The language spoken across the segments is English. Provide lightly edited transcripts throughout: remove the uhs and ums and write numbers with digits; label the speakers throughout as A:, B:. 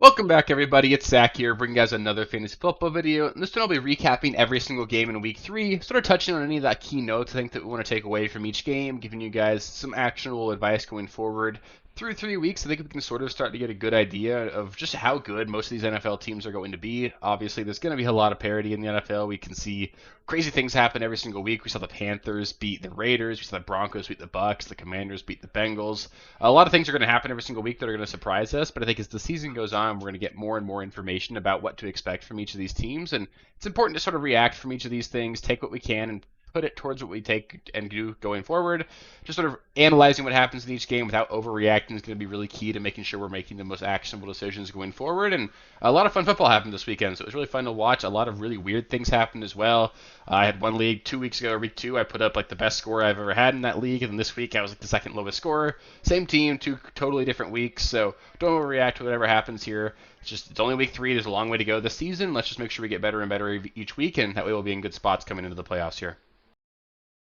A: Welcome back, everybody. It's Zach here, bringing you guys another fantasy football video. And this one I'll be recapping every single game in Week 3, sort of touching on any of that key notes I think that we want to take away from each game, giving you guys some actionable advice going forward. Through 3 weeks, I think we can sort of start to get a good idea of just how good most of these NFL teams are going to be. Obviously, there's going to be a lot of parity in the NFL. We can see crazy things happen every single week. We saw the Panthers beat the Raiders. We saw the Broncos beat the Bucks. The Commanders beat the Bengals. A lot of things are going to happen every single week that are going to surprise us. But I think as the season goes on, we're going to get more and more information about what to expect from each of these teams. And it's important to sort of react from each of these things, take what we can, and put it towards what we take and do going forward. Just sort of analyzing what happens in each game without overreacting is going to be really key to making sure we're making the most actionable decisions going forward. And a lot of fun football happened this weekend, so it was really fun to watch. A lot of really weird things happened as well. I had one league 2 weeks ago, or week 2, I put up like the best score I've ever had in that league, and then this week I was like the second lowest scorer. Same team, 2 totally different weeks, so don't overreact to whatever happens here. It's only week 3. There's a long way to go this season. Let's just make sure we get better and better each week, and that way we'll be in good spots coming into the playoffs here.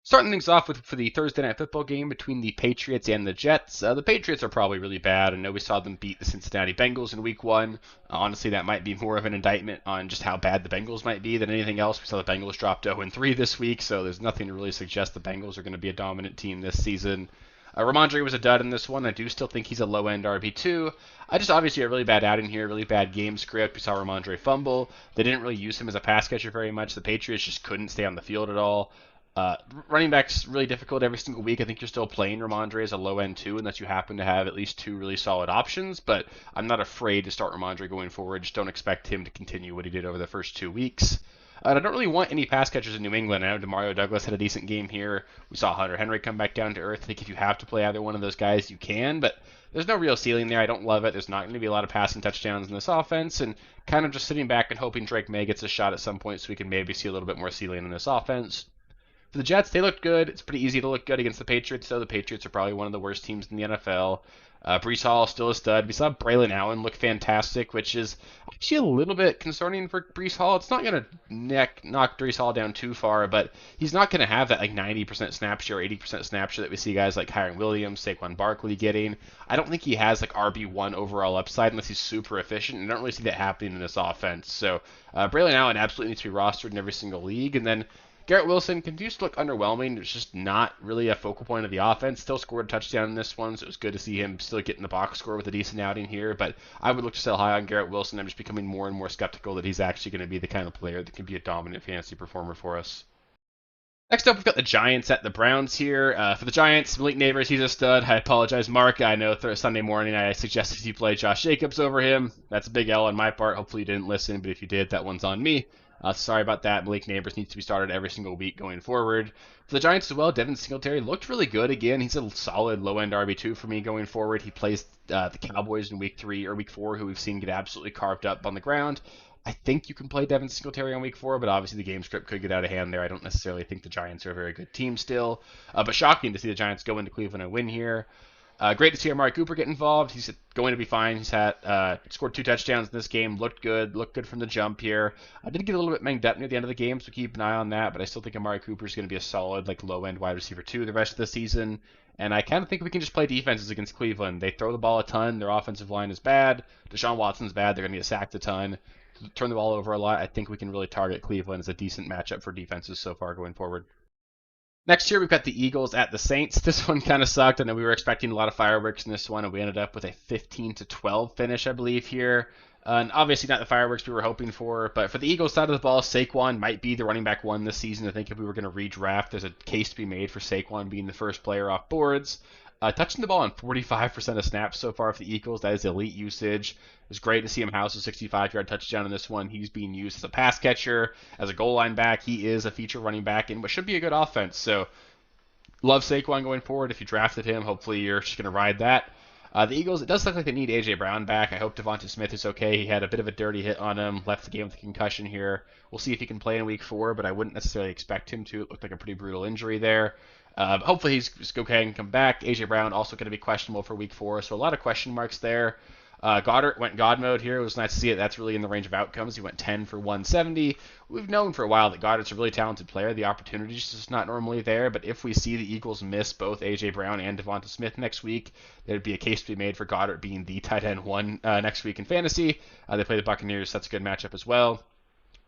A: Starting things off for the Thursday Night Football game between the Patriots and the Jets. The Patriots are probably really bad. I know we saw them beat the Cincinnati Bengals in Week 1. Honestly, that might be more of an indictment on just how bad the Bengals might be than anything else. We saw the Bengals drop 0-3 this week, so there's nothing to really suggest the Bengals are going to be a dominant team this season. Ramondre was a dud in this one. I do still think he's a low-end RB2. I just obviously a really bad outing here, really bad game script. We saw Ramondre fumble. They didn't really use him as a pass catcher very much. The Patriots just couldn't stay on the field at all. Running back's really difficult every single week. I think you're still playing Ramondre as a low end 2 unless you happen to have at least 2 really solid options, but I'm not afraid to start Ramondre going forward. Just don't expect him to continue what he did over the first 2 weeks. I don't really want any pass catchers in New England. I know Demario Douglas had a decent game here. We saw Hunter Henry come back down to earth. I think if you have to play either one of those guys, you can, but there's no real ceiling there. I don't love it. There's not going to be a lot of passing touchdowns in this offense, and kind of just sitting back and hoping Drake May gets a shot at some point so we can maybe see a little bit more ceiling in this offense. For the Jets, they looked good. It's pretty easy to look good against the Patriots, though. The Patriots are probably one of the worst teams in the NFL. Breece Hall still a stud. We saw Braylon Allen look fantastic, which is actually a little bit concerning for Breece Hall. It's not going to knock Breece Hall down too far, but he's not going to have that like 90% snap share, 80% snap share that we see guys like Kyren Williams, Saquon Barkley getting. I don't think he has like RB1 overall upside unless he's super efficient, and I don't really see that happening in this offense. So Braylon Allen absolutely needs to be rostered in every single league, and then Garrett Wilson continues to look underwhelming. It's just not really a focal point of the offense. Still scored a touchdown in this one, so it was good to see him still get in the box score with a decent outing here. But I would look to sell high on Garrett Wilson. I'm just becoming more and more skeptical that he's actually going to be the kind of player that can be a dominant fantasy performer for us. Next up, we've got the Giants at the Browns here. For the Giants, Malik Neighbors, he's a stud. I apologize, Mark. I know Sunday morning I suggested you play Josh Jacobs over him. That's a big L on my part. Hopefully you didn't listen, but if you did, that one's on me. Sorry about that. Malik Neighbors needs to be started every single week going forward. For the Giants as well, Devin Singletary looked really good again. He's a solid low-end RB2 for me going forward. He plays the Cowboys in Week 3 or Week 4, who we've seen get absolutely carved up on the ground. I think you can play Devin Singletary on Week 4, but obviously the game script could get out of hand there. I don't necessarily think the Giants are a very good team still. But shocking to see the Giants go into Cleveland and win here. Great to see Amari Cooper get involved. He's going to be fine. He's had scored 2 touchdowns in this game. Looked good from the jump here. I did get a little bit banged up near the end of the game, so keep an eye on that. But I still think Amari Cooper is going to be a solid, like low-end wide receiver 2 the rest of the season. And I kind of think we can just play defenses against Cleveland. They throw the ball a ton. Their offensive line is bad. Deshaun Watson's bad. They're going to get sacked a ton. Turn the ball over a lot. I think we can really target Cleveland as a decent matchup for defenses so far going forward. Next year, we've got the Eagles at the Saints. This one kind of sucked. I know we were expecting a lot of fireworks in this one, and we ended up with a 15-12 finish, I believe, here. And obviously not the fireworks we were hoping for, but for the Eagles side of the ball, Saquon might be the running back 1 this season. I think if we were going to redraft, there's a case to be made for Saquon being the first player off boards. Touching the ball on 45% of snaps so far for the Eagles. That is elite usage. It was great to see him house a 65-yard touchdown in this one. He's being used as a pass catcher, as a goal line back. He is a feature running back in what should be a good offense. So love Saquon going forward. If you drafted him, hopefully you're just going to ride that. The Eagles, it does look like they need A.J. Brown back. I hope Devonta Smith is okay. He had a bit of a dirty hit on him, left the game with a concussion here. We'll see if he can play in Week 4, but I wouldn't necessarily expect him to. It looked like a pretty brutal injury there. Hopefully he's okay and come back. A.J. Brown also going to be questionable for Week 4, so a lot of question marks there. Goddard went God mode here. It was nice to see it. That's really in the range of outcomes. He went 10 for 170. We've known for a while that Goddard's a really talented player. The opportunity's just not normally there. But if we see the Eagles miss both A.J. Brown and Devonta Smith next week, there'd be a case to be made for Goddard being the tight end one next week in fantasy. They play the Buccaneers. That's a good matchup as well.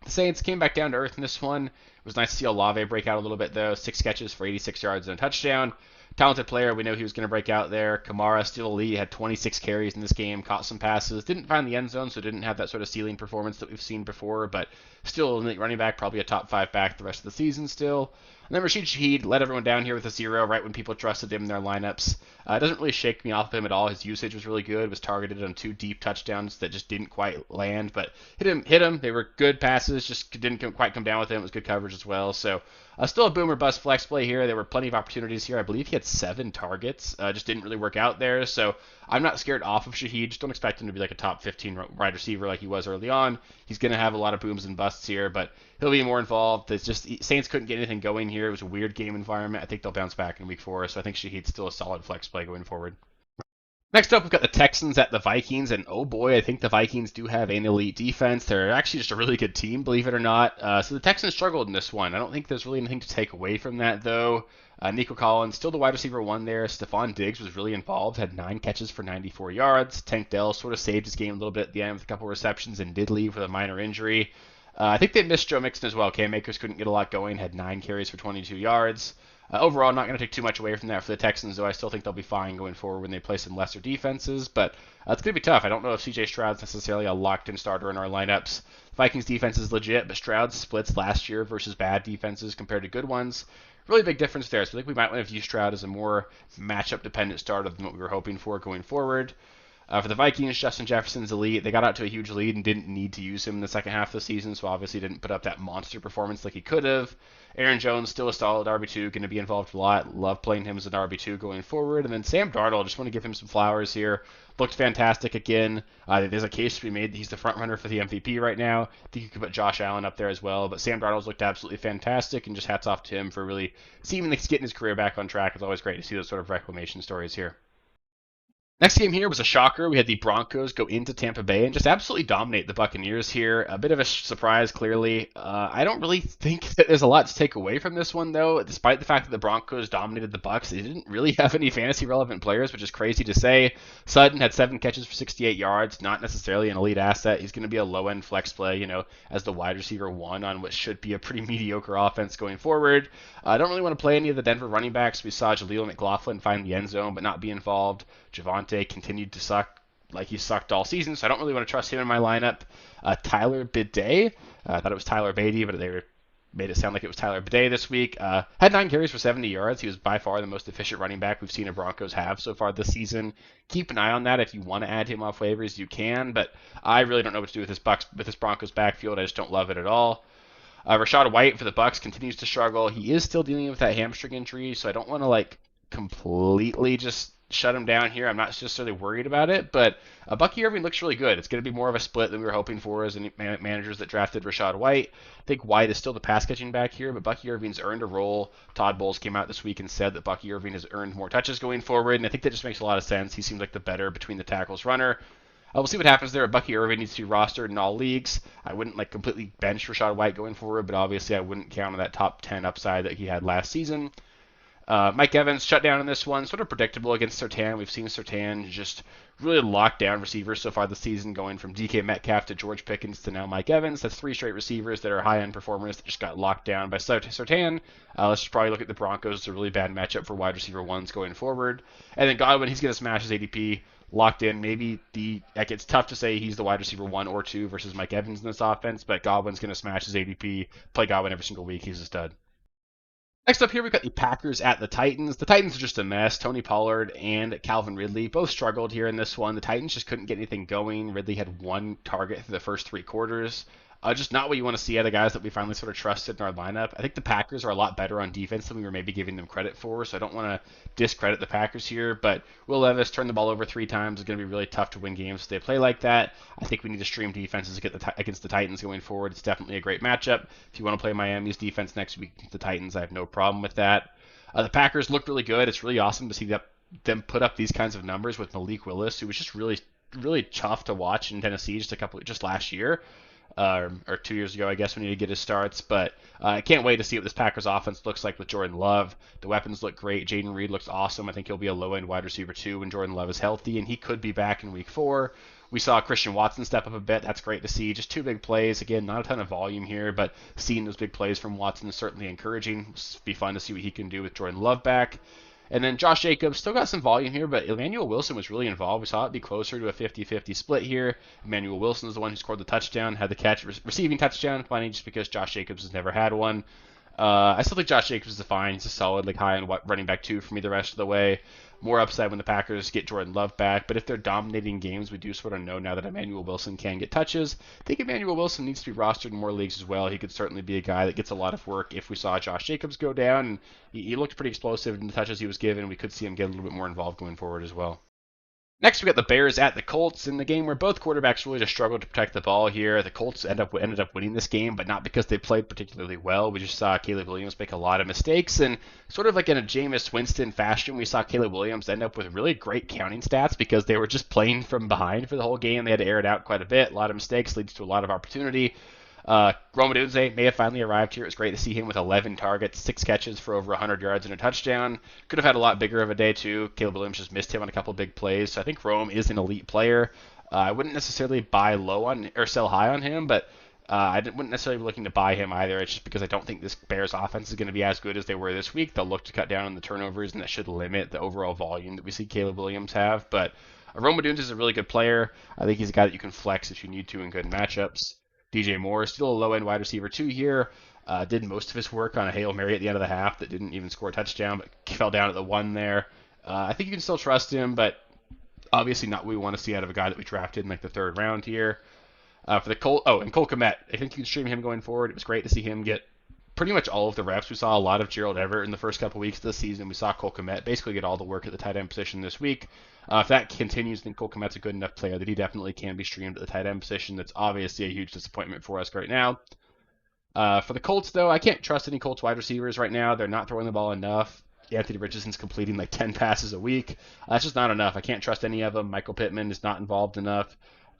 A: The Saints came back down to earth in this one. It was nice to see Olave break out a little bit, though. 6 catches for 86 yards and a touchdown. Talented player. We know he was going to break out there. Kamara, still elite, had 26 carries in this game, caught some passes. Didn't find the end zone, so didn't have that sort of ceiling performance that we've seen before, but still an elite running back, probably a top 5 back the rest of the season still. And then Rashid Shaheed let everyone down here with a 0 right when people trusted him in their lineups. It doesn't really shake me off of him at all. His usage was really good. Was targeted on 2 deep touchdowns that just didn't quite land, but hit him. They were good passes, just didn't quite come down with him. It was good coverage as well. So still a boomer bust flex play here. There were plenty of opportunities here. I believe he had 7 targets. Just didn't really work out there. So I'm not scared off of Shaheed. Just don't expect him to be like a top 15 wide receiver like he was early on. He's going to have a lot of booms and busts here, but he'll be more involved. It's just Saints couldn't get anything going here. It was a weird game environment. I think they'll bounce back in week 4, so I think Shaheed's still a solid flex play going forward. Next up, we've got the Texans at the Vikings, and oh boy, I think the Vikings do have an elite defense. They're actually just a really good team, believe it or not. So the Texans struggled in this one. I don't think there's really anything to take away from that, though. Nico Collins, still the wide receiver 1 there. Stephon Diggs was really involved, had 9 catches for 94 yards. Tank Dell sort of saved his game a little bit at the end with a couple receptions and did leave with a minor injury. I think they missed Joe Mixon as well. Cam Akers couldn't get a lot going, had 9 carries for 22 yards. Overall, not going to take too much away from that for the Texans, though I still think they'll be fine going forward when they play some lesser defenses. But it's going to be tough. I don't know if C.J. Stroud's necessarily a locked-in starter in our lineups. Vikings defense is legit, but Stroud splits last year versus bad defenses compared to good ones. Really big difference there. So I think we might want to view Stroud as a more matchup-dependent starter than what we were hoping for going forward. For the Vikings, Justin Jefferson's elite. They got out to a huge lead and didn't need to use him in the second half of the season, so obviously didn't put up that monster performance like he could have. Aaron Jones, still a solid RB2, going to be involved a lot. Love playing him as an RB2 going forward. And then Sam Darnold, just want to give him some flowers here. Looked fantastic again. There's a case to be made that he's the front runner for the MVP right now. I think you could put Josh Allen up there as well. But Sam Darnold's looked absolutely fantastic, and just hats off to him for really seeming like he's getting his career back on track. It's always great to see those sort of reclamation stories here. Next game here was a shocker. We had the Broncos go into Tampa Bay and just absolutely dominate the Buccaneers here. A bit of a surprise, clearly. I don't really think that there's a lot to take away from this one, though. Despite the fact that the Broncos dominated the Bucs, they didn't really have any fantasy-relevant players, which is crazy to say. Sutton had 7 catches for 68 yards, not necessarily an elite asset. He's going to be a low-end flex play, as the wide receiver 1 on what should be a pretty mediocre offense going forward. I don't really want to play any of the Denver running backs. We saw Jaleel McLaughlin find the end zone but not be involved. Javonte continued to suck like he sucked all season, so I don't really want to trust him in my lineup. Tyler Bidet, I thought it was Tyler Beatty, but they made it sound like it was Tyler Bidet this week. Had 9 carries for 70 yards. He was by far the most efficient running back we've seen the Broncos have so far this season. Keep an eye on that. If you want to add him off waivers, you can, but I really don't know what to do with this Broncos backfield. I just don't love it at all. Rachaad White for the Bucs continues to struggle. He is still dealing with that hamstring injury, so I don't want to completely just shut him down here. I'm not necessarily worried about it, but Bucky Irving looks really good. It's going to be more of a split than we were hoping for as managers that drafted Rachaad White. I think White is still the pass-catching back here, but Bucky Irving's earned a role. Todd Bowles came out this week and said that Bucky Irving has earned more touches going forward, and I think that just makes a lot of sense. He seems like the better between the tackles runner. We'll see what happens there. Bucky Irving needs to be rostered in all leagues. I wouldn't completely bench Rachaad White going forward, but obviously I wouldn't count on that top 10 upside that he had last season. Mike Evans shut down in this one, sort of predictable against Surtain. We've seen Surtain just really lock down receivers so far this season, going from DK Metcalf to George Pickens to now Mike Evans. That's 3 straight receivers that are high-end performers that just got locked down by Surtain. Let's just probably look at the Broncos. It's a really bad matchup for wide receiver 1s going forward. And then Godwin, he's going to smash his ADP. Locked in. Maybe it's tough to say he's the wide receiver 1 or 2 versus Mike Evans in this offense, but Godwin's going to smash his ADP. Play Godwin every single week. He's a stud. Next up here, we've got the Packers at the Titans. The Titans are just a mess. Tony Pollard and Calvin Ridley both struggled here in this one. The Titans just couldn't get anything going. Ridley had 1 target through the first 3 quarters. Just not what you want to see out of guys that we finally sort of trusted in our lineup. I think the Packers are a lot better on defense than we were maybe giving them credit for, so I don't want to discredit the Packers here, but Will Levis turned the ball over 3 times. It's going to be really tough to win games if they play like that. I think we need to stream defenses against the Titans going forward. It's definitely a great matchup. If you want to play Miami's defense next week against the Titans, I have no problem with that. The Packers look really good. It's really awesome to see them put up these kinds of numbers with Malik Willis, who was just really really tough to watch in Tennessee just last year. Or 2 years ago, I guess, when he did get his starts. But I can't wait to see what this Packers offense looks like with Jordan Love. The weapons look great. Jaden Reed looks awesome. I think he'll be a low-end wide receiver too when Jordan Love is healthy, and he could be back in Week 4. We saw Christian Watson step up a bit. That's great to see. Just 2 big plays. Again, not a ton of volume here, but seeing those big plays from Watson is certainly encouraging. It'll be fun to see what he can do with Jordan Love back. And then Josh Jacobs still got some volume here, but Emmanuel Wilson was really involved. We saw it be closer to a 50-50 split here. Emmanuel Wilson is the one who scored the touchdown, had the catch, receiving touchdown, funny just because Josh Jacobs has never had one. I still think Josh Jacobs is fine. He's a solid, like high end running back 2 for me the rest of the way. More upside when the Packers get Jordan Love back, but if they're dominating games, we do sort of know now that Emmanuel Wilson can get touches. I think Emmanuel Wilson needs to be rostered in more leagues as well. He could certainly be a guy that gets a lot of work if we saw Josh Jacobs go down, and he looked pretty explosive in the touches he was given. We could see him get a little bit more involved going forward as well. Next, we got the Bears at the Colts in the game where both quarterbacks really just struggled to protect the ball here. The Colts ended up winning this game, but not because they played particularly well. We just saw Caleb Williams make a lot of mistakes, and sort of like in a Jameis Winston fashion, we saw Caleb Williams end up with really great counting stats because they were just playing from behind for the whole game. They had to air it out quite a bit. A lot of mistakes leads to a lot of opportunity. Rome Odunze may have finally arrived here. It was great to see him with 11 targets, 6 catches for over 100 yards and a touchdown. Could have had a lot bigger of a day too. Caleb Williams just missed him on a couple of big plays. So I think Rome is an elite player. I wouldn't necessarily buy low on or sell high on him, but wouldn't necessarily be looking to buy him either. It's just because I don't think this Bears offense is going to be as good as they were this week. They'll look to cut down on the turnovers, and that should limit the overall volume that we see Caleb Williams have. But Rome Odunze is a really good player. I think he's a guy that you can flex if you need to in good matchups. DJ Moore is still a low-end wide receiver 2 here. Did most of his work on a Hail Mary at the end of the half that didn't even score a touchdown, but fell down at the 1 there. I think you can still trust him, but obviously not what we want to see out of a guy that we drafted in like the 3rd round here. For the Colt, and Cole Kmet, I think you can stream him going forward. It was great to see him get pretty much all of the reps. We saw a lot of Gerald Everett in the first couple weeks of the season. We saw Cole Kmet basically get all the work at the tight end position this week. If that continues, then Cole Kmet's a good enough player that he definitely can be streamed at the tight end position. That's obviously a huge disappointment for us right now. For the Colts, though, I can't trust any Colts wide receivers right now. They're not throwing the ball enough. Anthony Richardson's completing like 10 passes a week. That's just not enough. I can't trust any of them. Michael Pittman is not involved enough.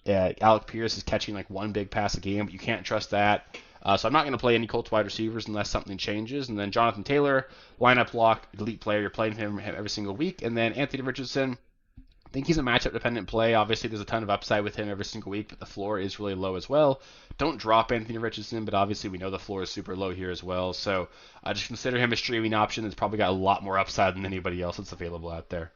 A: Alec Pierce is catching like 1 big pass a game, but you can't trust that. So I'm not going to play any Colts wide receivers unless something changes. And then Jonathan Taylor, lineup lock, elite player. You're playing him every single week. And then Anthony Richardson, I think he's a matchup-dependent play. Obviously, there's a ton of upside with him every single week, but the floor is really low as well. Don't drop Anthony Richardson, but obviously we know the floor is super low here as well. So just consider him a streaming option that's probably got a lot more upside than anybody else that's available out there.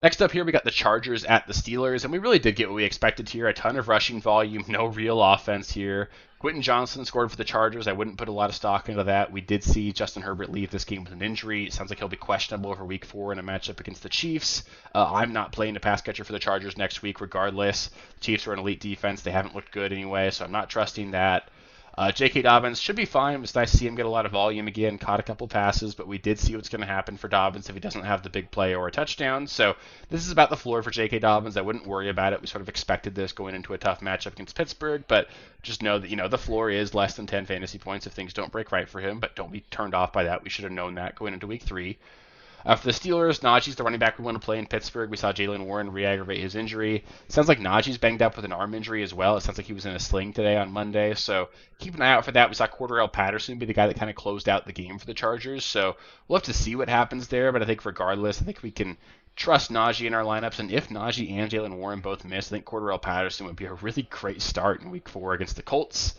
A: Next up here, we got the Chargers at the Steelers, and we really did get what we expected here. A ton of rushing volume, no real offense here. Quentin Johnson scored for the Chargers. I wouldn't put a lot of stock into that. We did see Justin Herbert leave this game with an injury. It sounds like he'll be questionable over Week 4 in a matchup against the Chiefs. I'm not playing a pass catcher for the Chargers next week regardless. The Chiefs are an elite defense. They haven't looked good anyway, so I'm not trusting that. J.K. Dobbins should be fine. It was nice to see him get a lot of volume again, caught a couple passes, but we did see what's going to happen for Dobbins if he doesn't have the big play or a touchdown. So this is about the floor for J.K. Dobbins. I wouldn't worry about it. We sort of expected this going into a tough matchup against Pittsburgh, but just know that, the floor is less than 10 fantasy points if things don't break right for him, but don't be turned off by that. We should have known that going into Week 3. For the Steelers, Najee's the running back we want to play in Pittsburgh. We saw Jaylen Warren re-aggravate his injury. Sounds like Najee's banged up with an arm injury as well. It sounds like he was in a sling today on Monday, so keep an eye out for that. We saw Cordarrelle Patterson be the guy that kind of closed out the game for the Chargers, so we'll have to see what happens there, but I think regardless, I think we can trust Najee in our lineups, and if Najee and Jaylen Warren both miss, I think Cordarrelle Patterson would be a really great start in Week 4 against the Colts.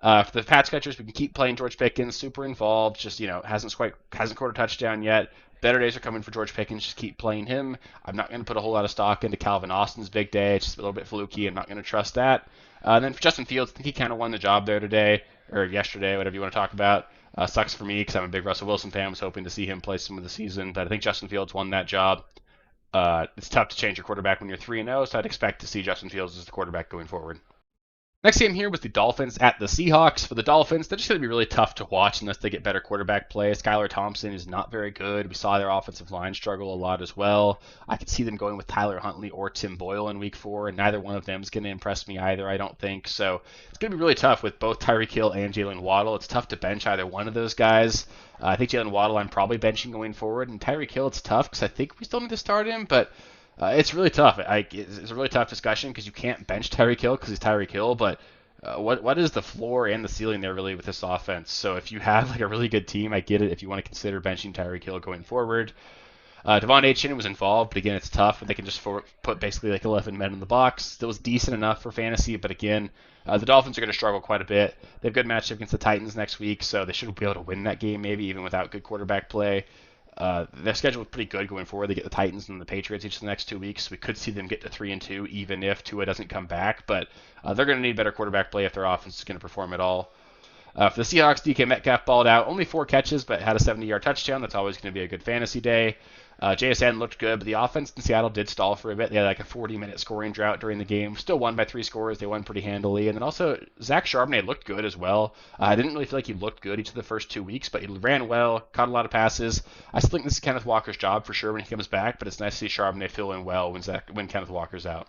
A: For the pass catchers, we can keep playing George Pickens, super involved, just, hasn't scored a touchdown yet. Better days are coming for George Pickens. Just keep playing him. I'm not going to put a whole lot of stock into Calvin Austin's big day. It's just a little bit fluky. I'm not going to trust that. And then for Justin Fields, I think he kind of won the job there today, or yesterday, whatever you want to talk about. Sucks for me because I'm a big Russell Wilson fan. I was hoping to see him play some of the season, but I think Justin Fields won that job. It's tough to change your quarterback when you're 3-0, so I'd expect to see Justin Fields as the quarterback going forward. Next game here was the Dolphins at the Seahawks. For the Dolphins, they're just going to be really tough to watch unless they get better quarterback play. Skylar Thompson is not very good. We saw their offensive line struggle a lot as well. I could see them going with Tyler Huntley or Tim Boyle in Week 4, and neither one of them is going to impress me either, I don't think. So it's going to be really tough with both Tyreek Hill and Jalen Waddle. It's tough to bench either one of those guys. I think Jalen Waddle I'm probably benching going forward, and Tyreek Hill it's tough because I think we still need to start him, but It's really tough. It's a really tough discussion because you can't bench Tyreek Hill because he's Tyreek Hill, but what is the floor and the ceiling there really with this offense? So if you have like a really good team, I get it if you want to consider benching Tyreek Hill going forward. Devon Achane was involved, but again, it's tough when they can just put basically like 11 men in the box. Still was decent enough for fantasy, but again, the Dolphins are going to struggle quite a bit. They have a good matchup against the Titans next week, so they should be able to win that game maybe even without good quarterback play. Their schedule is pretty good going forward. They get the Titans and the Patriots each of the next 2 weeks. We could see them get to 3-2 even if Tua doesn't come back, but they're going to need better quarterback play if their offense is going to perform at all. For the Seahawks, DK Metcalf balled out. Only 4 catches, but had a 70-yard touchdown. That's always going to be a good fantasy day. JSN looked good, but the offense in Seattle did stall for a bit. They had like a 40-minute scoring drought during the game. Still won by 3 scores. They won pretty handily. And then also, Zach Charbonnet looked good as well. I didn't really feel like he looked good each of the first 2 weeks, but he ran well, caught a lot of passes. I still think this is Kenneth Walker's job for sure when he comes back, but it's nice to see Charbonnet fill in well when Kenneth Walker's out.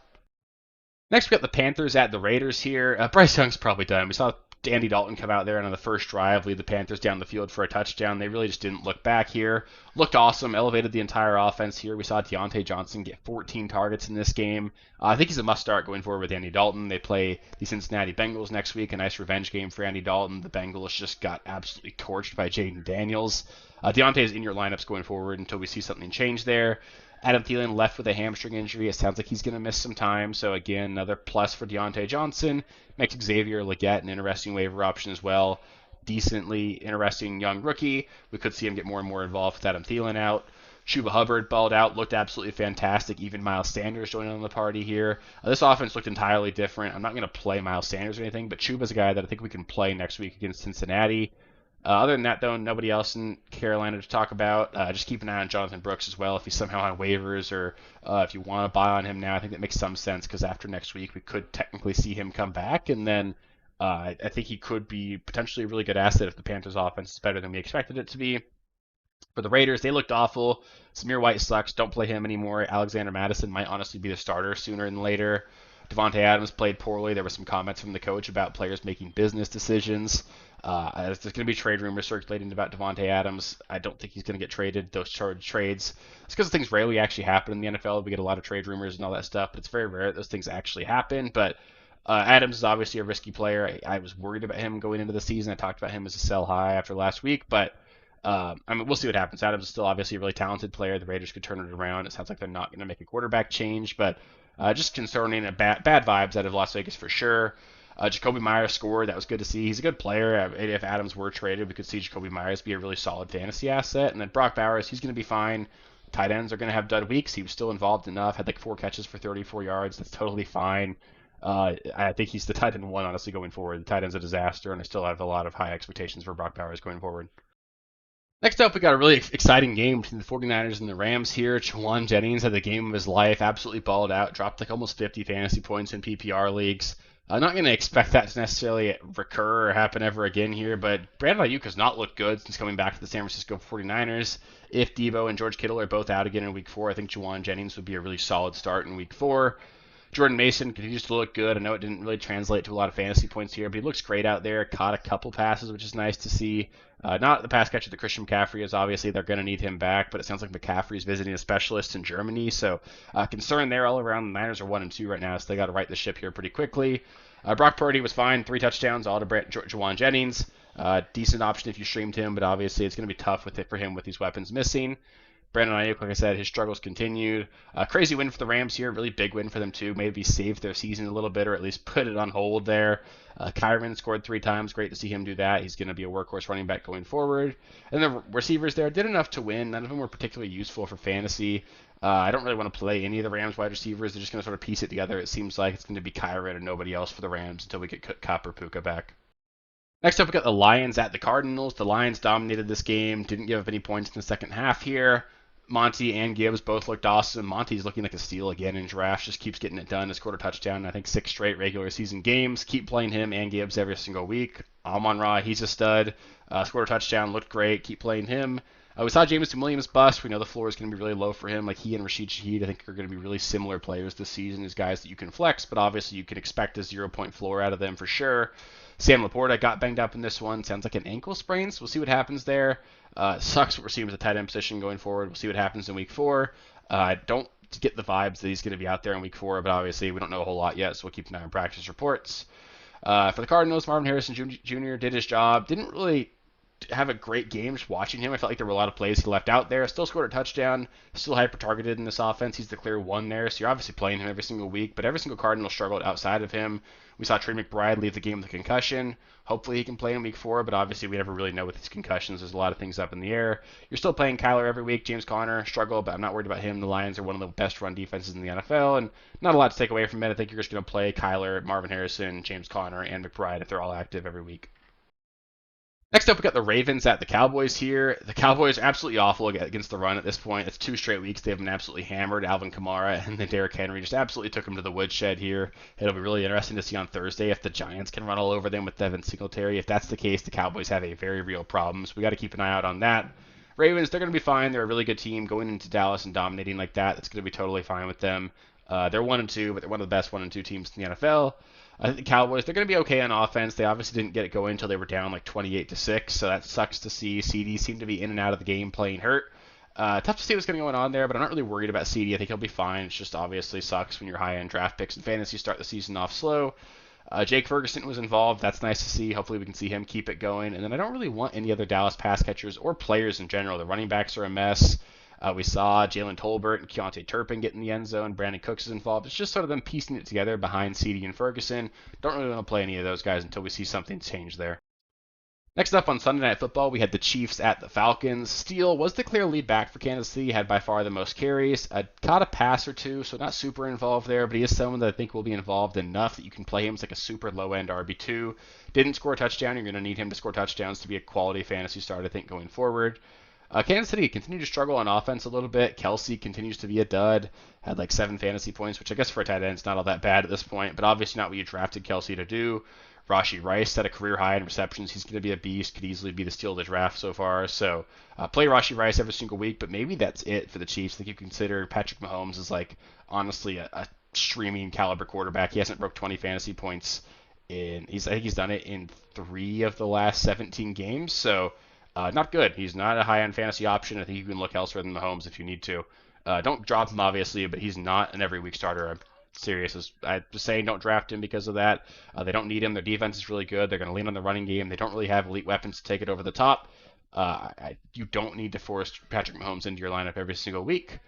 A: Next, we got the Panthers at the Raiders here. Bryce Young's probably done. We saw Andy Dalton come out there and on the first drive, lead the Panthers down the field for a touchdown. They really just didn't look back here. Looked awesome, elevated the entire offense here. We saw Deontay Johnson get 14 targets in this game. I think he's a must-start going forward with Andy Dalton. They play the Cincinnati Bengals next week, a nice revenge game for Andy Dalton. The Bengals just got absolutely torched by Jaden Daniels. Deontay is in your lineups going forward until we see something change there. Adam Thielen left with a hamstring injury. It sounds like he's going to miss some time. So, again, another plus for Deontay Johnson. Makes Xavier Legette an interesting waiver option as well. Decently interesting young rookie. We could see him get more and more involved with Adam Thielen out. Chuba Hubbard balled out, looked absolutely fantastic. Even Miles Sanders joined on the party here. This offense looked entirely different. I'm not going to play Miles Sanders or anything, but Chuba's a guy that I think we can play next week against Cincinnati. Other than that, though, nobody else in Carolina to talk about. Just keep an eye on Jonathan Brooks as well. If he's somehow on waivers or if you want to buy on him now, I think that makes some sense because after next week, we could technically see him come back. And then I think he could be potentially a really good asset if the Panthers offense is better than we expected it to be. For the Raiders, they looked awful. Samir White sucks. Don't play him anymore. Alexander Madison might honestly be the starter sooner than later. Devontae Adams played poorly. There were some comments from the coach about players making business decisions. There's going to be trade rumors circulating about Devontae Adams. I don't think he's going to get traded. Those trades, it's because things rarely actually happen in the NFL. We get a lot of trade rumors and all that stuff, but it's very rare that those things actually happen. But Adams is obviously a risky player. I was worried about him going into the season. I talked about him as a sell high after last week, but we'll see what happens. Adams is still obviously a really talented player. The Raiders could turn it around. It sounds like they're not going to make a quarterback change, but just concerning bad vibes out of Las Vegas for sure. Jacoby Myers scored. That was good to see. He's a good player. If Adams were traded, we could see Jacoby Myers be a really solid fantasy asset. And then Brock Bowers, he's going to be fine. Tight ends are going to have dud weeks. He was still involved enough. Had like 4 catches for 34 yards. That's totally fine. I think he's the tight end 1, honestly, going forward. The tight end's a disaster, and I still have a lot of high expectations for Brock Bowers going forward. Next up, we got a really exciting game between the 49ers and the Rams here. Juwan Jennings had the game of his life, absolutely balled out, dropped like almost 50 fantasy points in PPR leagues. I'm not going to expect that to necessarily recur or happen ever again here, but Brandon Ayuk has not looked good since coming back to the San Francisco 49ers. If Deebo and George Kittle are both out again in Week 4, I think Juwan Jennings would be a really solid start in Week 4. Jordan Mason continues to look good. I know it didn't really translate to a lot of fantasy points here, but he looks great out there. Caught a couple passes, which is nice to see. Not the pass catcher that Christian McCaffrey is. Obviously, they're going to need him back, but it sounds like McCaffrey's visiting a specialist in Germany. So concern there all around. The Niners are 1-2 right now, so they got to right the ship here pretty quickly. Brock Purdy was fine. 3 touchdowns, all to Juwan Jennings. Decent option if you streamed him, but obviously it's going to be tough for him with these weapons missing. Brandon Ayuk, like I said, his struggles continued. Crazy win for the Rams here. Really big win for them, too. Maybe saved their season a little bit or at least put it on hold there. Kyron scored 3 times. Great to see him do that. He's going to be a workhorse running back going forward. And the receivers there did enough to win. None of them were particularly useful for fantasy. I don't really want to play any of the Rams wide receivers. They're just going to sort of piece it together. It seems like it's going to be Kyron and nobody else for the Rams until we get Kupp or Puka back. Next up, we got the Lions at the Cardinals. The Lions dominated this game. Didn't give up any points in the second half here. Monty and Gibbs both looked awesome. Monty's looking like a steal again in drafts. Just keeps getting it done. Has scored a touchdown in, I think, 6 straight regular season games. Keep playing him and Gibbs every single week. Amon-Ra, he's a stud. Scored a touchdown. Looked great. Keep playing him. We saw Jameson Williams bust. We know the floor is going to be really low for him. Like he and Rashid Shaheed, I think, are going to be really similar players this season as guys that you can flex, but obviously you can expect a 0-point floor out of them for sure. Sam Laporta got banged up in this one. Sounds like an ankle sprain, so we'll see what happens there. Sucks what we're seeing with the tight end position going forward. We'll see what happens in Week 4. Don't to get the vibes that he's going to be out there in week 4, but obviously we don't know a whole lot yet, so we'll keep an eye on practice reports. For the Cardinals, Marvin Harrison Jr. did his job. Didn't really have a great game just watching him. I felt like there were a lot of plays he left out there. Still scored a touchdown. Still hyper targeted in this offense. He's the clear one there. So you're obviously playing him every single week. But every single Cardinal struggled outside of him. We saw Trey McBride leave the game with a concussion. Hopefully he can play in week 4. But obviously we never really know with these concussions. There's a lot of things up in the air. You're still playing Kyler every week. James Conner struggled, but I'm not worried about him. The Lions are one of the best run defenses in the NFL. And not a lot to take away from it. I think you're just going to play Kyler, Marvin Harrison, James Conner, and McBride if they're all active every week. Next up, we got the Ravens at the Cowboys here. The Cowboys are absolutely awful against the run at this point. It's 2 straight weeks they've been absolutely hammered. Alvin Kamara and then Derrick Henry just absolutely took them to the woodshed here. It'll be really interesting to see on Thursday if the Giants can run all over them with Devin Singletary. If that's the case, the Cowboys have a very real problem. So we got to keep an eye out on that. Ravens, they're going to be fine. They're a really good team going into Dallas and dominating like that. That's going to be totally fine with them. They're 1-2, but they're one of the best 1-2 teams in the NFL. I think the Cowboys, they're going to be okay on offense. They obviously didn't get it going until they were down like 28-6, so that sucks to see. CD seemed to be in and out of the game playing hurt. Tough to see what's going to go on there, but I'm not really worried about CD. I think he'll be fine. It just obviously sucks when your high-end draft picks in fantasy start the season off slow. Jake Ferguson was involved. That's nice to see. Hopefully we can see him keep it going. And then I don't really want any other Dallas pass catchers or players in general. The running backs are a mess. We saw Jalen Tolbert and Keontae Turpin get in the end zone. Brandon Cooks is involved. It's just sort of them piecing it together behind CD and Ferguson. Don't really want to play any of those guys until we see something change there. Next up on Sunday Night Football, we had the Chiefs at the Falcons. Steele was the clear lead back for Kansas City, had by far the most carries. Caught a pass or two, so not super involved there, but he is someone that I think will be involved enough that you can play him as like a super low-end RB2. Didn't score a touchdown. You're going to need him to score touchdowns to be a quality fantasy start, I think, going forward. Kansas City continued to struggle on offense a little bit. Kelsey continues to be a dud. Had like 7 fantasy points, which I guess for a tight end is not all that bad at this point, but obviously not what you drafted Kelsey to do. Rashee Rice set a career high in receptions. He's going to be a beast. Could easily be the steal of the draft so far. So play Rashee Rice every single week, but maybe that's it for the Chiefs. I think you consider Patrick Mahomes as like honestly a streaming caliber quarterback. He hasn't broke 20 fantasy points I think he's done it in 3 of the last 17 games. So not good. He's not a high-end fantasy option. I think you can look elsewhere than Mahomes if you need to. Don't drop him, obviously, but he's not an every-week starter. I'm serious. I'm just saying don't draft him because of that. They don't need him. Their defense is really good. They're going to lean on the running game. They don't really have elite weapons to take it over the top. You don't need to force Patrick Mahomes into your lineup every single week.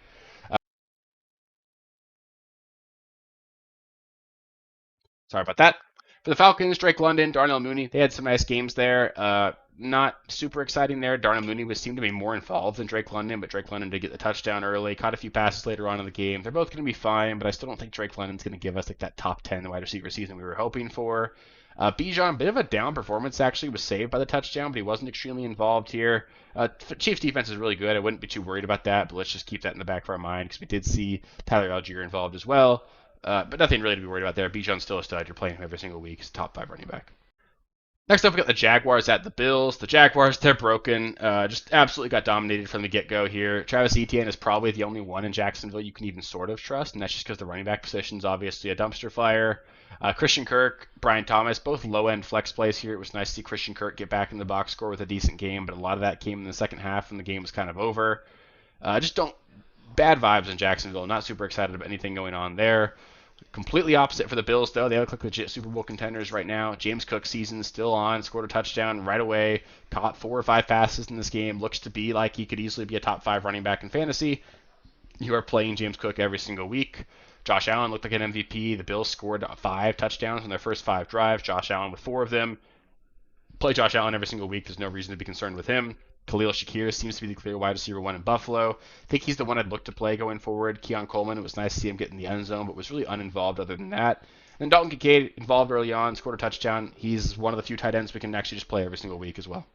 A: Sorry about that. For the Falcons, Drake London, Darnell Mooney, they had some nice games there. Not super exciting there. Darnell Mooney seemed to be more involved than Drake London, but Drake London did get the touchdown early, caught a few passes later on in the game. They're both going to be fine, but I still don't think Drake London's going to give us like that top 10 wide receiver season we were hoping for. Bijan, bit of a down performance actually, was saved by the touchdown, but he wasn't extremely involved here. Chiefs defense is really good. I wouldn't be too worried about that, but let's just keep that in the back of our mind because we did see Tyler Algier involved as well. But nothing really to be worried about there. Bijan's still a stud. You're playing him every single week. He's top 5 running back. Next up, we got the Jaguars at the Bills. The Jaguars, they're broken. Just absolutely got dominated from the get-go here. Travis Etienne is probably the only one in Jacksonville you can even sort of trust, and that's just because the running back position is obviously a dumpster fire. Christian Kirk, Brian Thomas, both low-end flex plays here. It was nice to see Christian Kirk get back in the box score with a decent game, but a lot of that came in the second half when the game was kind of over. Bad vibes in Jacksonville. Not super excited about anything going on there. Completely opposite for the Bills, though. They look like legit Super Bowl contenders right now. James Cook's season still on. Scored a touchdown right away. Caught 4 or 5 passes in this game. Looks to be like he could easily be a top 5 running back in fantasy. You are playing James Cook every single week. Josh Allen looked like an MVP. The Bills scored 5 touchdowns in their first 5 drives. Josh Allen with 4 of them. Play Josh Allen every single week. There's no reason to be concerned with him. Khalil Shakir seems to be the clear wide receiver 1 in Buffalo. I think he's the one I'd look to play going forward. Keon Coleman, it was nice to see him get in the end zone, but was really uninvolved other than that. And Dalton Kincaid involved early on, scored a touchdown. He's one of the few tight ends we can actually just play every single week as well.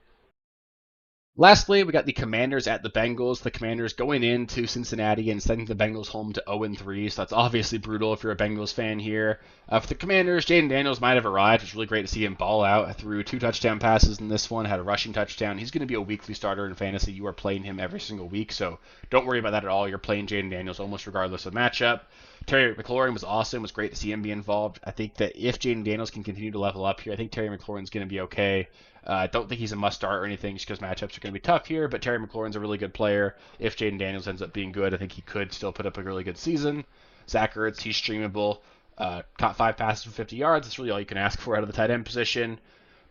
A: Lastly, we got the Commanders at the Bengals. The Commanders going into Cincinnati and sending the Bengals home to 0-3, so that's obviously brutal if you're a Bengals fan here. For the Commanders, Jaden Daniels might have arrived. It's really great to see him ball out. Threw 2 touchdown passes in this one, had a rushing touchdown. He's going to be a weekly starter in fantasy. You are playing him every single week, so don't worry about that at all. You're playing Jaden Daniels almost regardless of matchup. Terry McLaurin was awesome. It was great to see him be involved. I think that if Jaden Daniels can continue to level up here, I think Terry McLaurin's going to be okay. I don't think he's a must start or anything just because matchups are going to be tough here, but Terry McLaurin's a really good player. If Jaden Daniels ends up being good, I think he could still put up a really good season. Zach Ertz, he's streamable. Caught 5 passes for 50 yards. That's really all you can ask for out of the tight end position.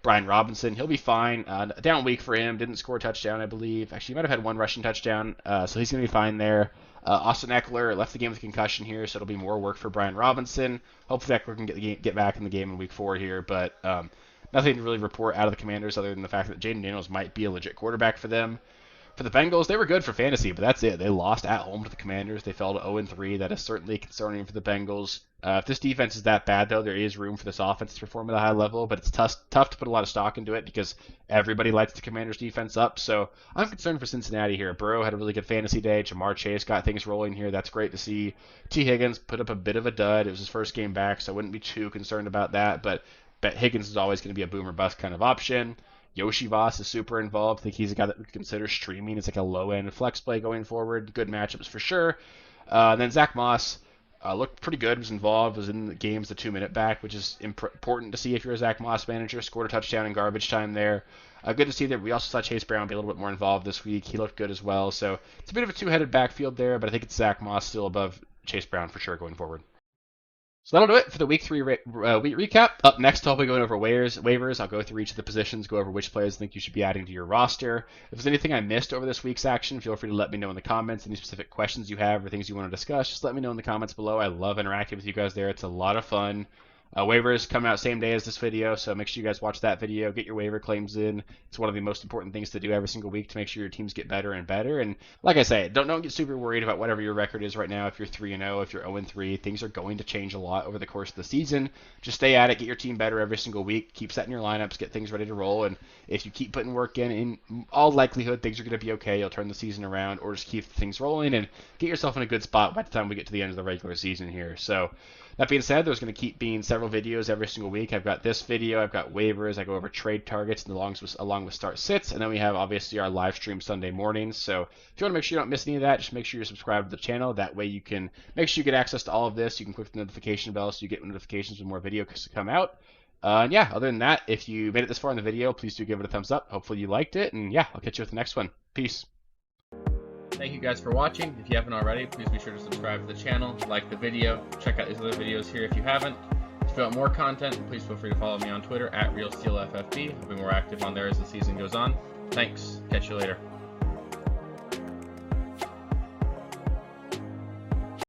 A: Brian Robinson, he'll be fine. Down week for him. Didn't score a touchdown, I believe. Actually, he might have had one rushing touchdown, so he's going to be fine there. Austin Eckler left the game with a concussion here, so it'll be more work for Brian Robinson. Hopefully Eckler can get back in the game in week 4 here, but nothing to really report out of the Commanders other than the fact that Jaden Daniels might be a legit quarterback for them. For the Bengals, they were good for fantasy, but that's it. They lost at home to the Commanders. They fell to 0-3. That is certainly concerning for the Bengals. If this defense is that bad, though, there is room for this offense to perform at a high level, but it's tough to put a lot of stock into it because everybody lights the Commanders' defense up. So I'm concerned for Cincinnati here. Burrow had a really good fantasy day. Jamar Chase got things rolling here. That's great to see. T. Higgins put up a bit of a dud. It was his first game back, so I wouldn't be too concerned about that, but Higgins is always going to be a boom or bust kind of option. Yoshi Voss is super involved. I think he's a guy that we consider streaming. It's like a low-end flex play going forward. Good matchups for sure. Then Zach Moss looked pretty good. Was involved. Was in the games the 2-minute back, which is important to see if you're a Zach Moss manager. Scored a touchdown in garbage time there. Good to see that we also saw Chase Brown be a little bit more involved this week. He looked good as well. So it's a bit of a two-headed backfield there, but I think it's Zach Moss still above Chase Brown for sure going forward. So that'll do it for the Week 3 week recap. Up next, I'll be going over waivers. I'll go through each of the positions, go over which players I think you should be adding to your roster. If there's anything I missed over this week's action, feel free to let me know in the comments. Any specific questions you have or things you want to discuss, just let me know in the comments below. I love interacting with you guys there. It's a lot of fun. Waivers come out same day as this video, so make sure you guys watch that video. Get your waiver claims in. It's one of the most important things to do every single week to make sure your teams get better and better. And like I say, don't get super worried about whatever your record is right now. If you're 3-0, if you're 0-3, things are going to change a lot over the course of the season. Just stay at it. Get your team better every single week. Keep setting your lineups. Get things ready to roll. And if you keep putting work in all likelihood, things are going to be okay. You'll turn the season around, or just keep things rolling and get yourself in a good spot by the time we get to the end of the regular season here. So that being said, there's going to keep being several videos every single week. I've got this video, I've got waivers, I go over trade targets and along with start sits, and then we have obviously our live stream Sunday mornings. So if you want to make sure you don't miss any of that, just make sure you're subscribed to the channel. That way you can make sure you get access to all of this. You can click the notification bell so you get notifications when more videos come out. And yeah, other than that, if you made it this far in the video, please do give it a thumbs up. Hopefully you liked it, and yeah, I'll catch you with the next one. Peace. Thank you guys for watching. If you haven't already, please be sure to subscribe to the channel, like the video, check out these other videos here if you haven't. If you want more content, please feel free to follow me on Twitter at RealSteelFFB. I'll be more active on there as the season goes on. Thanks. Catch you later.